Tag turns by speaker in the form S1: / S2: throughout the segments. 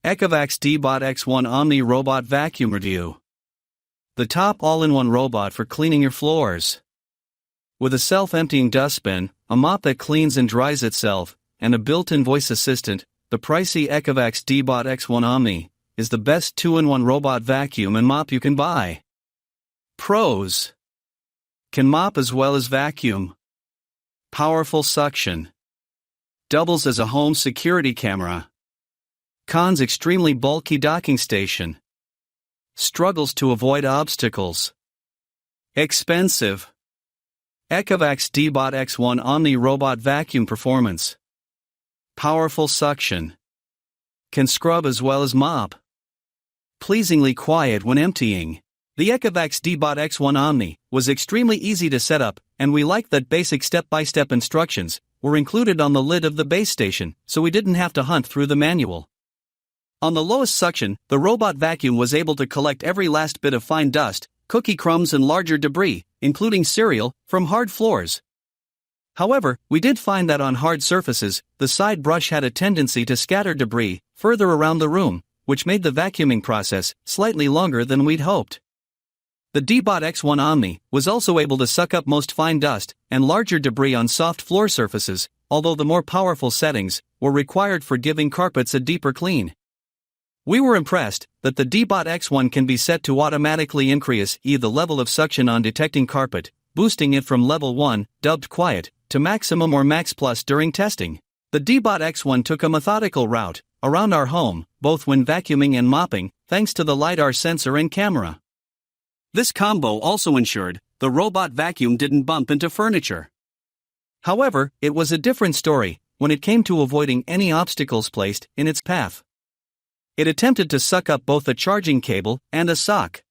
S1: Ecovacs Deebot X1 Omni Robot Vacuum Review. The top all-in-one robot for cleaning your floors. With a self-emptying dustbin, a mop that cleans and dries itself, and a built-in voice assistant, the pricey Ecovacs Deebot X1 Omni is the best 2-in-1 robot vacuum and mop you can buy. Pros: can mop as well as vacuum. Powerful suction. Doubles as a home security camera. Cons: extremely bulky docking station. Struggles to avoid obstacles. Expensive. Ecovacs Deebot X1 Omni Robot Vacuum Performance. Powerful suction. Can scrub as well as mop. Pleasingly quiet when emptying. The Ecovacs Deebot X1 Omni was extremely easy to set up, and we liked that basic step-by-step instructions were included on the lid of the base station, so we didn't have to hunt through the manual. On the lowest suction, the robot vacuum was able to collect every last bit of fine dust, cookie crumbs and larger debris, including cereal, from hard floors. However, we did find that on hard surfaces, the side brush had a tendency to scatter debris further around the room, which made the vacuuming process slightly longer than we'd hoped. The Deebot X1 Omni was also able to suck up most fine dust and larger debris on soft floor surfaces, although the more powerful settings were required for giving carpets a deeper clean. We were impressed that the Deebot X1 can be set to automatically increase the level of suction on detecting carpet, boosting it from level 1, dubbed quiet, to maximum or max plus during testing. The Deebot X1 took a methodical route around our home, both when vacuuming and mopping, thanks to the LiDAR sensor and camera. This combo also ensured the robot vacuum didn't bump into furniture. However, it was a different story when it came to avoiding any obstacles placed in its path. It attempted to suck up both a charging cable and a sock.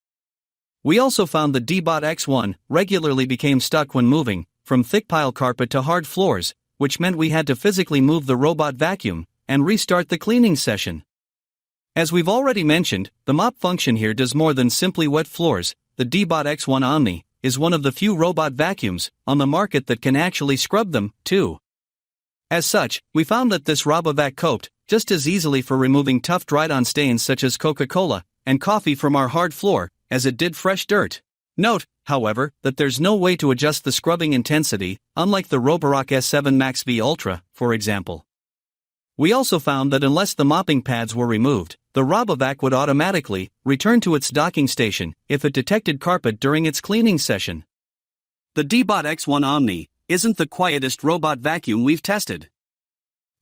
S1: We also found the Deebot X1 regularly became stuck when moving from thick pile carpet to hard floors, which meant we had to physically move the robot vacuum and restart the cleaning session. As we've already mentioned, the mop function here does more than simply wet floors. The Deebot X1 Omni is one of the few robot vacuums on the market that can actually scrub them, too. As such, we found that this RoboVac coped just as easily for removing tough dried-on stains such as Coca-Cola and coffee from our hard floor as it did fresh dirt. Note, however, that there's no way to adjust the scrubbing intensity, unlike the Roborock S7 Max V Ultra, for example. We also found that unless the mopping pads were removed, the RoboVac would automatically return to its docking station if it detected carpet during its cleaning session. The Deebot X1 Omni isn't the quietest robot vacuum we've tested.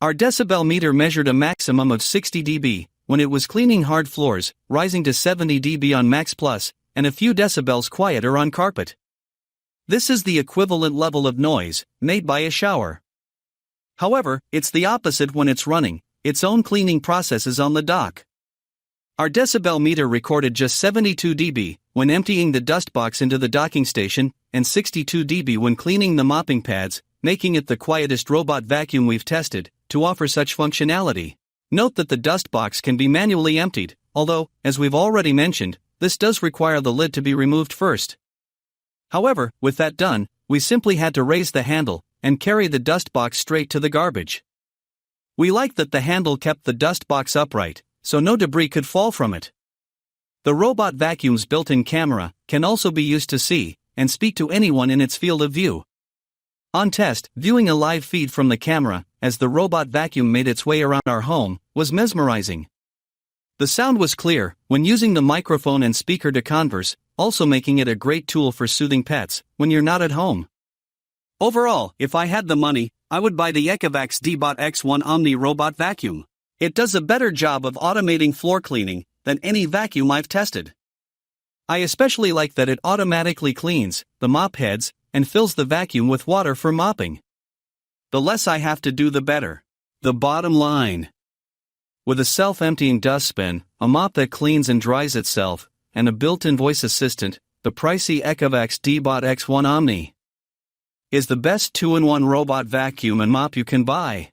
S1: Our decibel meter measured a maximum of 60 dB when it was cleaning hard floors, rising to 70 dB on Max Plus, and a few decibels quieter on carpet. This is the equivalent level of noise made by a shower. However, it's the opposite when it's running its own cleaning processes on the dock. Our decibel meter recorded just 72 dB when emptying the dust box into the docking station, and 62 dB when cleaning the mopping pads, making it the quietest robot vacuum we've tested to offer such functionality. Note that the dust box can be manually emptied, although, as we've already mentioned, this does require the lid to be removed first. However, with that done, we simply had to raise the handle and carry the dust box straight to the garbage. We liked that the handle kept the dust box upright, so no debris could fall from it. The robot vacuum's built-in camera can also be used to see and speak to anyone in its field of view. On test, viewing a live feed from the camera as the robot vacuum made its way around our home was mesmerizing. The sound was clear when using the microphone and speaker to converse, also making it a great tool for soothing pets when you're not at home. Overall, if I had the money, I would buy the Ecovacs Deebot X1 Omni robot vacuum. It does a better job of automating floor cleaning than any vacuum I've tested. I especially like that it automatically cleans the mop heads and fills the vacuum with water for mopping. The less I have to do, the better. The bottom line: with a self-emptying dustbin, a mop that cleans and dries itself, and a built-in voice assistant, the pricey Ecovacs Deebot X1 Omni is the best 2-in-1 robot vacuum and mop you can buy.